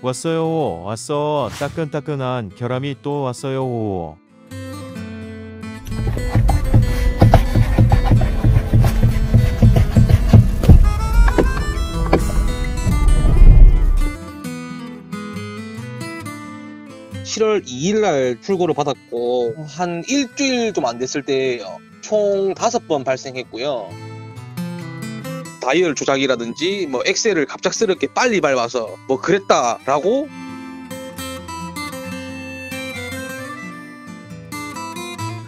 왔어요. 왔어. 따끈따끈한 결함이 또 왔어요. (7월 2일날) 출고를 받았고 한 일주일 좀 안 됐을 때예요. 총 5번 발생했고요. 다이얼 조작이라든지 뭐 엑셀을 갑작스럽게 빨리 밟아서 뭐 그랬다라고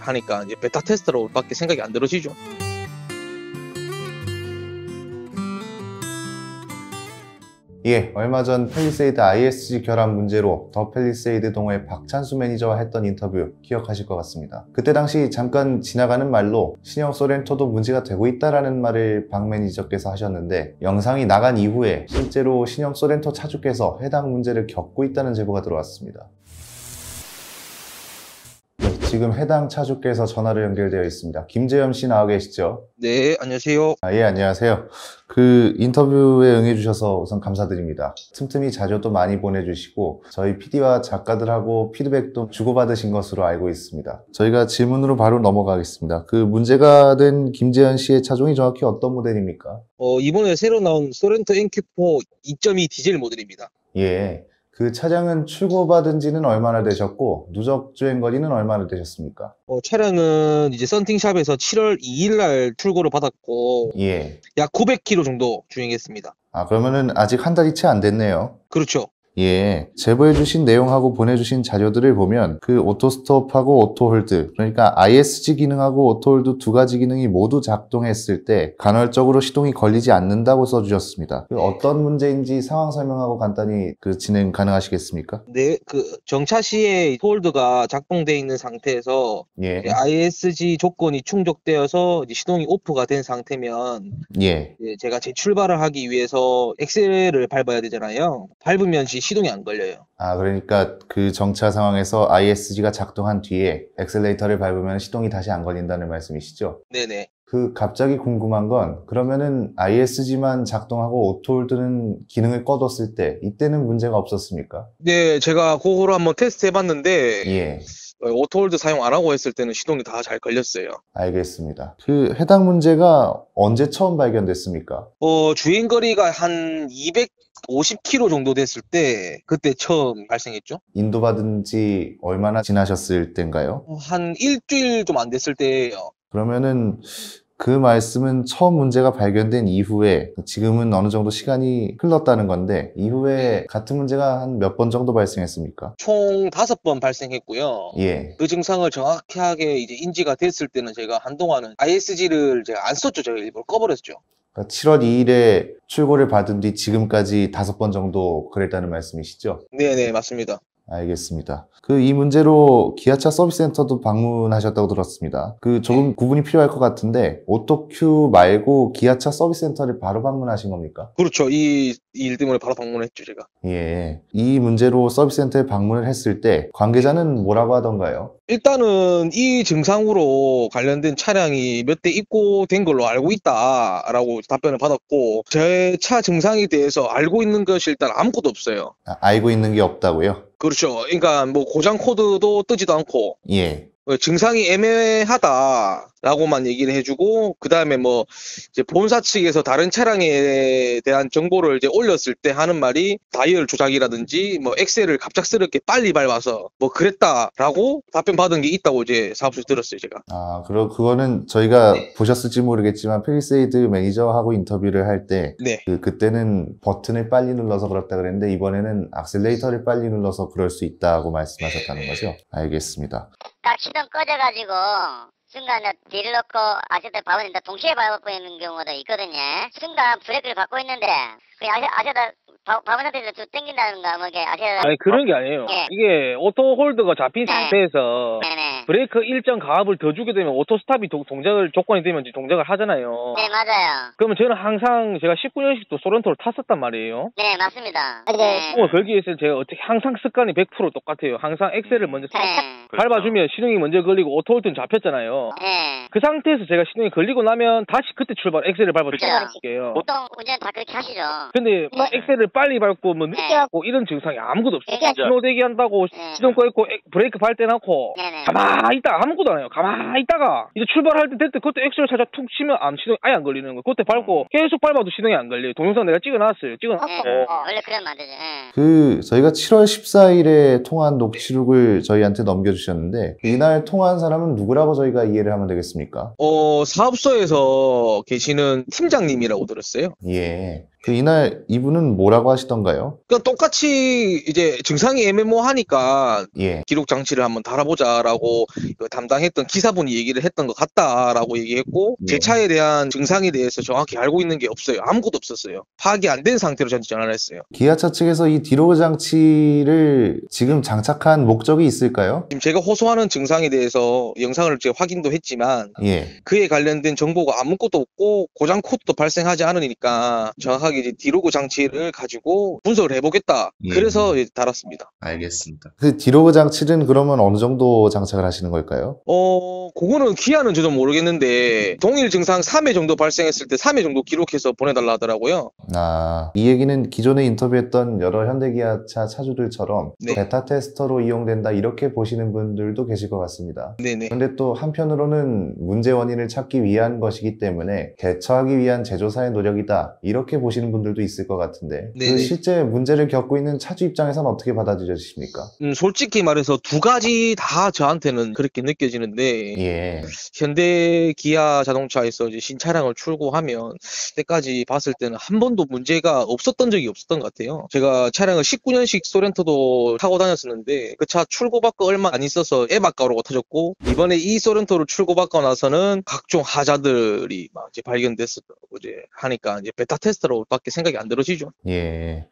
하니까 이제 베타 테스터로 밖에 생각이 안 들어지죠. 예, 얼마 전 펠리세이드 ISG 결함 문제로 더 펠리세이드 동호회 박찬수 매니저와 했던 인터뷰 기억하실 것 같습니다. 그때 당시 잠깐 지나가는 말로 신형 소렌토도 문제가 되고 있다라는 말을 박 매니저께서 하셨는데, 영상이 나간 이후에 실제로 신형 소렌토 차주께서 해당 문제를 겪고 있다는 제보가 들어왔습니다. 지금 해당 차주께서 전화로 연결되어 있습니다. 김재현 씨 나와 계시죠? 네, 안녕하세요. 예, 안녕하세요. 그 인터뷰에 응해주셔서 우선 감사드립니다. 틈틈이 자료도 많이 보내주시고 저희 PD와 작가들하고 피드백도 주고받으신 것으로 알고 있습니다. 저희가 질문으로 바로 넘어가겠습니다. 그 문제가 된 김재현 씨의 차종이 정확히 어떤 모델입니까? 이번에 새로 나온 소렌토 NQ4 2.2 디젤 모델입니다. 예. 그 차량은 출고받은 지는 얼마나 되셨고 누적 주행거리는 얼마나 되셨습니까? 차량은 이제 썬팅샵에서 7월 2일날 출고를 받았고 예. 약 900km 정도 주행했습니다. 아, 그러면은 아직 한 달이 채 안 됐네요. 그렇죠. 예, 제보해주신 내용하고 보내주신 자료들을 보면 그 오토스톱하고 오토홀드, 그러니까 ISG 기능하고 오토홀드 두 가지 기능이 모두 작동했을 때 간헐적으로 시동이 걸리지 않는다고 써주셨습니다. 그 어떤 문제인지 상황 설명하고 간단히 그 진행 가능하시겠습니까? 네, 그 정차 시에 홀드가 작동되어 있는 상태에서 예, ISG 조건이 충족되어서 이제 시동이 오프가 된 상태면 예. 제가 재출발을 하기 위해서 엑셀을 밟아야 되잖아요. 밟으면 시동이 안 걸려요. 아, 그러니까 그 정차 상황에서 ISG가 작동한 뒤에 엑셀레이터를 밟으면 시동이 다시 안 걸린다는 말씀이시죠? 네네. 그 갑자기 궁금한 건, 그러면은 ISG만 작동하고 오토홀드는 기능을 꺼뒀을 때 이때는 문제가 없었습니까? 네, 제가 그거를 한번 테스트 해봤는데 예. 오토홀드 사용 안 하고 했을 때는 시동이 다 잘 걸렸어요. 알겠습니다. 그 해당 문제가 언제 처음 발견됐습니까? 주행거리가 한 250km 정도 됐을 때 그때 처음 발생했죠. 인도받은 지 얼마나 지나셨을 때인가요? 한 일주일 좀 안 됐을 때예요. 그러면은 그 말씀은 처음 문제가 발견된 이후에, 지금은 어느 정도 시간이 흘렀다는 건데, 이후에 같은 문제가 한 몇 번 정도 발생했습니까? 총 5번 발생했고요. 예. 그 증상을 정확하게 이제 인지가 됐을 때는 제가 한동안은 ISG를 제가 안 썼죠. 제가 일부러 꺼버렸죠. 그러니까 7월 2일에 출고를 받은 뒤 지금까지 5번 정도 그랬다는 말씀이시죠? 네네, 맞습니다. 알겠습니다. 그 이 문제로 기아차 서비스센터도 방문하셨다고 들었습니다. 그 조금 구분이 필요할 것 같은데, 오토큐 말고 기아차 서비스센터를 바로 방문하신 겁니까? 그렇죠. 이 일 때문에 바로 방문했죠, 제가. 예. 이 문제로 서비스센터에 방문을 했을 때 관계자는 뭐라고 하던가요? 일단은 이 증상으로 관련된 차량이 몇 대 입고된 걸로 알고 있다라고 답변을 받았고, 제 차 증상에 대해서 알고 있는 것이 일단 아무것도 없어요. 아, 알고 있는 게 없다고요? 그렇죠. 그러니까 뭐 고장 코드도 뜨지도 않고 예. 증상이 애매하다라고만 얘기를 해주고, 그 다음에 뭐 이제 본사 측에서 다른 차량에 대한 정보를 이제 올렸을 때 하는 말이 다이얼 조작이라든지 뭐 엑셀을 갑작스럽게 빨리 밟아서 뭐 그랬다라고 답변 받은 게 있다고 이제 사무소에서 들었어요, 제가. 아, 그거는 저희가 보셨을지 모르겠지만 펠리세이드 매니저하고 인터뷰를 할 때 네. 그때는 버튼을 빨리 눌러서 그렇다 그랬는데, 이번에는 악셀레이터를 빨리 눌러서 그럴 수 있다고 말씀하셨다는 거죠? 알겠습니다. 딱 시동 꺼져가지고 순간 뒤를 놓고 아세트 밟았는데 동시에 밟고 있는 경우도 있거든요. 순간 브레이크를 밟고 있는데 그 아세트 밟은 상태에서 쭉 당긴다는가 뭐 이게 아세트. 아니, 그런 게 아니에요. 예. 이게 오토 홀드가 잡힌 네. 상태에서 네네. 브레이크 일정 가압을 더 주게 되면 오토스탑이 동작을 조건이 되면 이제 동작을 하잖아요. 네, 맞아요. 그러면 저는 항상 제가 19년식도 소렌토를 탔었단 말이에요. 네, 맞습니다. 네. 걸기 위해서 제가 어떻게 항상 습관이 100% 똑같아요. 항상 엑셀을 먼저 네. 밟아주면 시동이 먼저 걸리고 오토홀드는 잡혔잖아요. 네. 그 상태에서 제가 시동이 걸리고 나면 다시 그때 엑셀을 밟아 그렇죠. 출발할게요. 보통 운전 다 그렇게 하시죠. 근데 뭐- 엑셀을 빨리 밟고 뭐 늦게 네. 하고 이런 증상이 아무것도 없어요. 네. 신호 대기한다고 네. 시동 꺼있고 브레이크 밟 때 놓고 네네. 가만히 있다가 아무것도 안 해요. 가만히 있다가 이제 출발할 때 될 때 그때 엑셀을 살짝 툭 치면 시동이 아예 안 걸리는 거예요. 그때 밟고 계속 밟아도 시동이 안 걸려요. 동영상 내가 찍어놨어요. 네. 원래 그러면 안 되죠. 네. 저희가 7월 14일에 통한 녹취록을 저희한테 넘겨주셨는데, 이날 통화한 사람은 누구라고 저희가 이해를 하면 되겠습니까? 사업소에서 계시는 팀장님이라고 들었어요. 예. 이날 이분은 뭐라고 하시던가요? 그러니까 똑같이 이제 증상이 애매모호하니까 예. 기록 장치를 한번 달아보자라고 그 담당했던 기사분이 얘기를 했던 것 같다라고 얘기했고 예. 제 차에 대한 증상에 대해서 정확히 알고 있는 게 없어요. 아무것도 없었어요. 파악이 안 된 상태로 저한테 전화를 했어요. 기아차 측에서 이 디로그 장치를 지금 장착한 목적이 있을까요? 지금 제가 호소하는 증상에 대해서 영상을 제가 확인도 했지만 예. 그에 관련된 정보가 아무것도 없고 고장 코드도 발생하지 않으니까 정확하게 이제 디로그 장치를 가지고 분석을 해보겠다. 예. 그래서 이제 달았습니다. 알겠습니다. 그 디로그 장치는 그러면 어느 정도 장착을 하시는 걸까요? 그거는 기한은 저도 모르겠는데 동일 증상 3회 정도 발생했을 때 3회 정도 기록해서 보내달라 하더라고요. 이 얘기는 기존에 인터뷰했던 여러 현대기아차 차주들처럼 네. 베타 테스터로 이용된다 이렇게 보시는 분들도 계실 것 같습니다. 네네. 그런데 또 한편으로는 문제 원인을 찾기 위한 것이기 때문에 대처하기 위한 제조사의 노력이다 이렇게 보시는 분들도 있을 것 같은데 그 네네. 실제 문제를 겪고 있는 차주 입장에서는 어떻게 받아들여지십니까? 솔직히 말해서 두 가지 다 저한테는 그렇게 느껴지는데 예. 현대 기아 자동차에서 이제 신차량을 출고하면 때까지 봤을 때는 한 번도 문제가 없었던 적이 없었던 것 같아요. 제가 차량을 19년식 소렌토도 타고 다녔었는데 그 차 출고받고 얼마 안 있어서 에바가로가 터졌고 이번에 이 소렌토를 출고받고 나서는 각종 하자들이 막 이제 발견됐었고 이제 하니까 이제 베타 테스트로밖에 생각이 안 들어지죠. 예.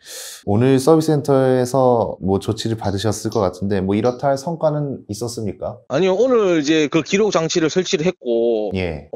오늘 서비스센터에서 뭐 조치를 받으셨을 것 같은데 뭐 이렇다 할 성과는 있었습니까? 아니요, 오늘 이제 그 기록 장치를 설치를 했고 예.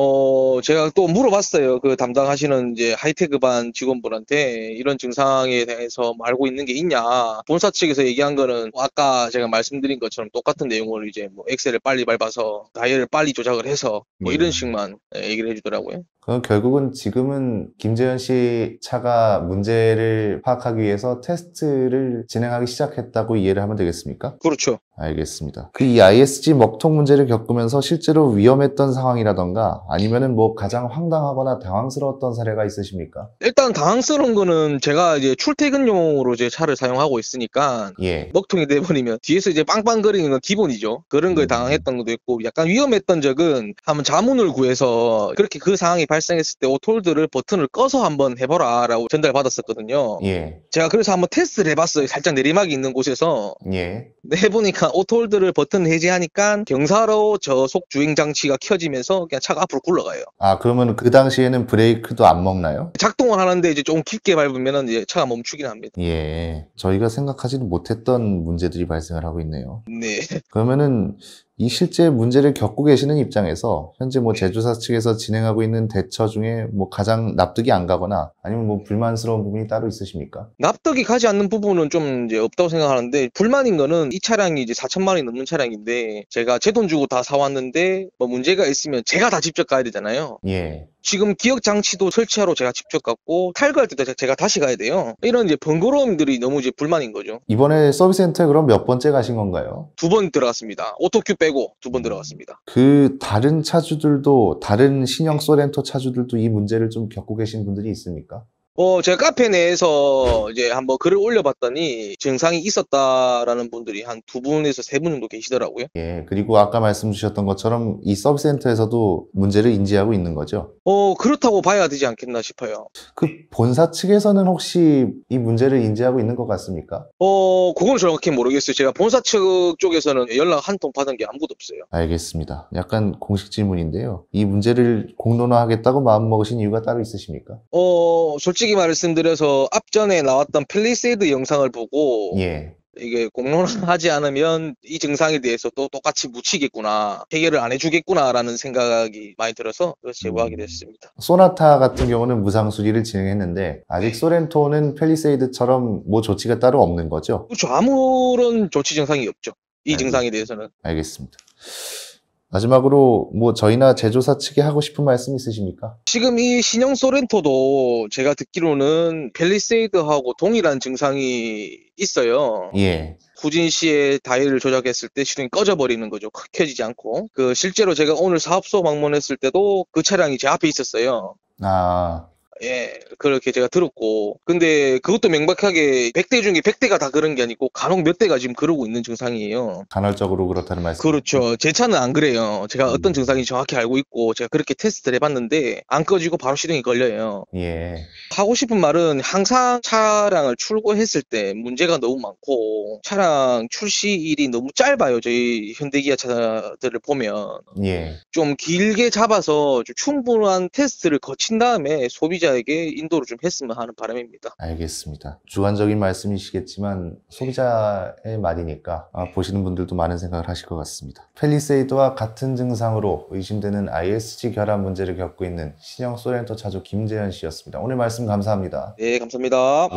제가 또 물어봤어요. 그 담당하시는 이제 하이테크반 직원분한테 이런 증상에 대해서 뭐 알고 있는 게 있냐. 본사 측에서 얘기한 거는 아까 제가 말씀드린 것처럼 똑같은 내용을 이제 뭐 엑셀을 빨리 밟아서 다이얼을 빨리 조작을 해서 뭐 이런 식만 얘기를 해주더라고요. 그럼 결국은 지금은 김재현 씨 차가 문제를 파악하기 위해서 테스트를 진행하기 시작했다고 이해를 하면 되겠습니까? 그렇죠. 알겠습니다. 이 ISG 먹통 문제를 겪으면서 실제로 위험했던 상황이라던가 아니면은 뭐 가장 황당하거나 당황스러웠던 사례가 있으십니까? 일단 당황스러운 거는 제가 이제 출퇴근용으로 제 차를 사용하고 있으니까 예. 먹통이 돼버리면 뒤에서 이제 빵빵거리는 건 기본이죠. 그런 거에 당황했던 것도 있고 약간 위험했던 적은 한번 자문을 구해서 그렇게 그 상황이 발생했을 때 오토홀드를 버튼을 꺼서 한번 해보라 라고 전달받았었거든요. 예. 제가 그래서 한번 테스트를 해봤어요. 살짝 내리막이 있는 곳에서. 예. 근데 해보니까 오토홀드를 버튼 해제하니까 경사로 저속 주행 장치가 켜지면서 그냥 차가 앞으로 굴러가요. 그러면 그 당시에는 브레이크도 안 먹나요? 작동을 하는데 이제 조금 깊게 밟으면 이제 차가 멈추긴 합니다. 예. 저희가 생각하지는 못했던 문제들이 발생을 하고 있네요. 네. 그러면은 이 실제 문제를 겪고 계시는 입장에서 현재 뭐 제조사 측에서 진행하고 있는 대처 중에 뭐 가장 납득이 안 가거나 아니면 뭐 불만스러운 부분이 따로 있으십니까? 납득이 가지 않는 부분은 좀 이제 없다고 생각하는데 불만인 거는 이 차량이 이제 4천만 원이 넘는 차량인데 제가 제 돈 주고 다 사왔는데 뭐 문제가 있으면 제가 다 직접 가야 되잖아요. 예. 지금 기억 장치도 설치하러 제가 직접 갔고 탈거할 때도 제가 다시 가야 돼요. 이런 이제 번거로움들이 너무 이제 불만인 거죠. 이번에 서비스센터에 그럼 몇 번째 가신 건가요? 2번 들어갔습니다. 오토큐 빼고 2번 들어갔습니다. 그 다른 차주들도 다른 신형 소렌토 차주들도 이 문제를 좀 겪고 계신 분들이 있습니까? 제가 카페 내에서 이제 한번 글을 올려봤더니 증상이 있었다라는 분들이 한 2분에서 3분 정도 계시더라고요. 예, 그리고 아까 말씀 주셨던 것처럼 이 서비스센터에서도 문제를 인지하고 있는 거죠? 그렇다고 봐야 되지 않겠나 싶어요. 그 본사 측에서는 혹시 이 문제를 인지하고 있는 것 같습니까? 그건 정확히 모르겠어요. 제가 본사 측 쪽에서는 연락 한 통 받은 게 아무것도 없어요. 알겠습니다. 약간 공식 질문인데요. 이 문제를 공론화하겠다고 마음먹으신 이유가 따로 있으십니까? 솔직히 말씀드려서 앞전에 나왔던 펠리세이드 영상을 보고 예. 이게 공론화하지 않으면 이 증상에 대해서 또 똑같이 묻히겠구나, 해결을 안 해주겠구나라는 생각이 많이 들어서 그래서 제보하게 됐습니다. 소나타 같은 경우는 무상 수리를 진행했는데 아직 소렌토는 펠리세이드처럼 뭐 조치가 따로 없는 거죠? 그렇죠. 아무런 조치 증상이 없죠. 이 아이고. 증상에 대해서는. 알겠습니다. 마지막으로 뭐 저희나 제조사 측에 하고 싶은 말씀 있으십니까? 지금 이 신형 소렌토도 제가 듣기로는 펠리세이드하고 동일한 증상이 있어요. 예. 후진 시에 다이를 조작했을 때 시동이 꺼져버리는 거죠. 켜지지 않고. 실제로 제가 오늘 사업소 방문했을 때도 그 차량이 제 앞에 있었어요. 아, 예, 그렇게 제가 들었고. 근데 그것도 명백하게 100대 중에 100대가 다 그런 게 아니고 간혹 몇 대가 지금 그러고 있는 증상이에요. 간헐적으로 그렇다는 말씀. 그렇죠. 제 차는 안 그래요. 제가 어떤 증상인지 정확히 알고 있고 제가 그렇게 테스트를 해봤는데 안 꺼지고 바로 시동이 걸려요. 예. 하고 싶은 말은 항상 차량을 출고했을 때 문제가 너무 많고 차량 출시일이 너무 짧아요. 저희 현대기아 차들을 보면. 예. 좀 길게 잡아서 좀 충분한 테스트를 거친 다음에 소비자에게 인도를 좀 했으면 하는 바람입니다. 알겠습니다. 주관적인 말씀이시겠지만 소비자의 말이니까 보시는 분들도 많은 생각을 하실 것 같습니다. 펠리세이드와 같은 증상으로 의심되는 ISG 결함 문제를 겪고 있는 신형 소렌토 차주 김재현 씨였습니다. 오늘 말씀 감사합니다. 네, 감사합니다.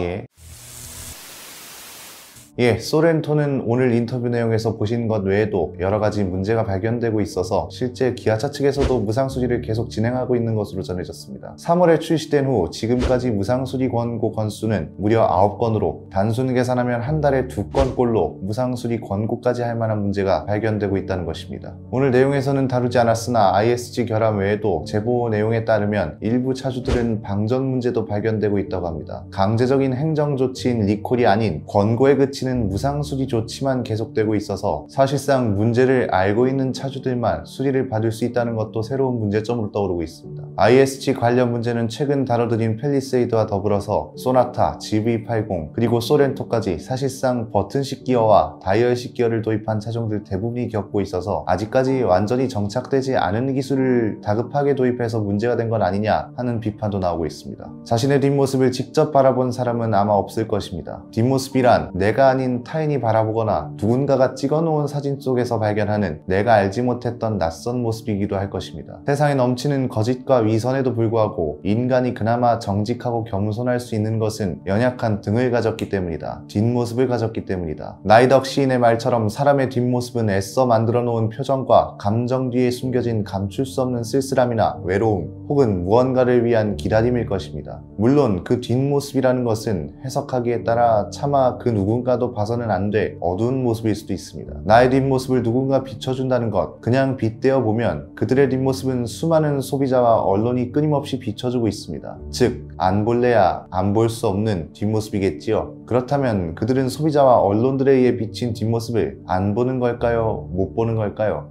소렌토는 오늘 인터뷰 내용에서 보신 것 외에도 여러 가지 문제가 발견되고 있어서 실제 기아차 측에서도 무상수리를 계속 진행하고 있는 것으로 전해졌습니다. 3월에 출시된 후 지금까지 무상수리 권고 건수는 무려 9건으로 단순 계산하면 한 달에 2건꼴로 무상수리 권고까지 할 만한 문제가 발견되고 있다는 것입니다. 오늘 내용에서는 다루지 않았으나 ISG 결함 외에도 제보 내용에 따르면 일부 차주들은 방전 문제도 발견되고 있다고 합니다. 강제적인 행정조치인 리콜이 아닌 권고에 그치는 무상수리 조치만 계속되고 있어서 사실상 문제를 알고 있는 차주들만 수리를 받을 수 있다는 것도 새로운 문제점으로 떠오르고 있습니다. ISG 관련 문제는 최근 다뤄드린 펠리세이드와 더불어서 소나타, GV80 그리고 소렌토까지 사실상 버튼식 기어와 다이얼식 기어를 도입한 차종들 대부분이 겪고 있어서 아직까지 완전히 정착되지 않은 기술을 다급하게 도입해서 문제가 된 건 아니냐 하는 비판도 나오고 있습니다. 자신의 뒷모습을 직접 바라본 사람은 아마 없을 것입니다. 뒷모습이란 내가 아닌 타인이 바라보거나 누군가가 찍어놓은 사진 속에서 발견하는 내가 알지 못했던 낯선 모습이기도 할 것입니다. 세상에 넘치는 거짓과 위선에도 불구하고 인간이 그나마 정직하고 겸손할 수 있는 것은 연약한 등을 가졌기 때문이다. 뒷모습을 가졌기 때문이다. 나이덕 시인의 말처럼 사람의 뒷모습은 애써 만들어 놓은 표정과 감정 뒤에 숨겨진 감출 수 없는 쓸쓸함이나 외로움 혹은 무언가를 위한 기다림일 것입니다. 물론 그 뒷모습이라는 것은 해석하기에 따라 차마 그 누군가도 봐서는 안 돼 어두운 모습일 수도 있습니다. 나의 뒷모습을 누군가 비춰준다는 것, 그냥 빗대어 보면 그들의 뒷모습은 수많은 소비자와 언론이 끊임없이 비춰주고 있습니다. 즉, 안 볼래야 안 볼 수 없는 뒷모습이겠지요. 그렇다면 그들은 소비자와 언론들에 의해 비친 뒷모습을 안 보는 걸까요? 못 보는 걸까요?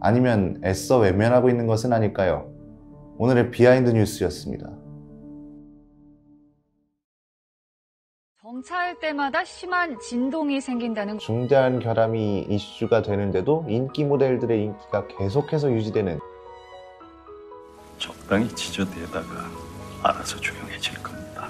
아니면 애써 외면하고 있는 것은 아닐까요? 오늘의 비하인드 뉴스였습니다. 정차할 때마다 심한 진동이 생긴다는 중대한 결함이 이슈가 되는데도 인기 모델들의 인기가 계속해서 유지되는 적당히 지저대다가 알아서 조용해질 겁니다.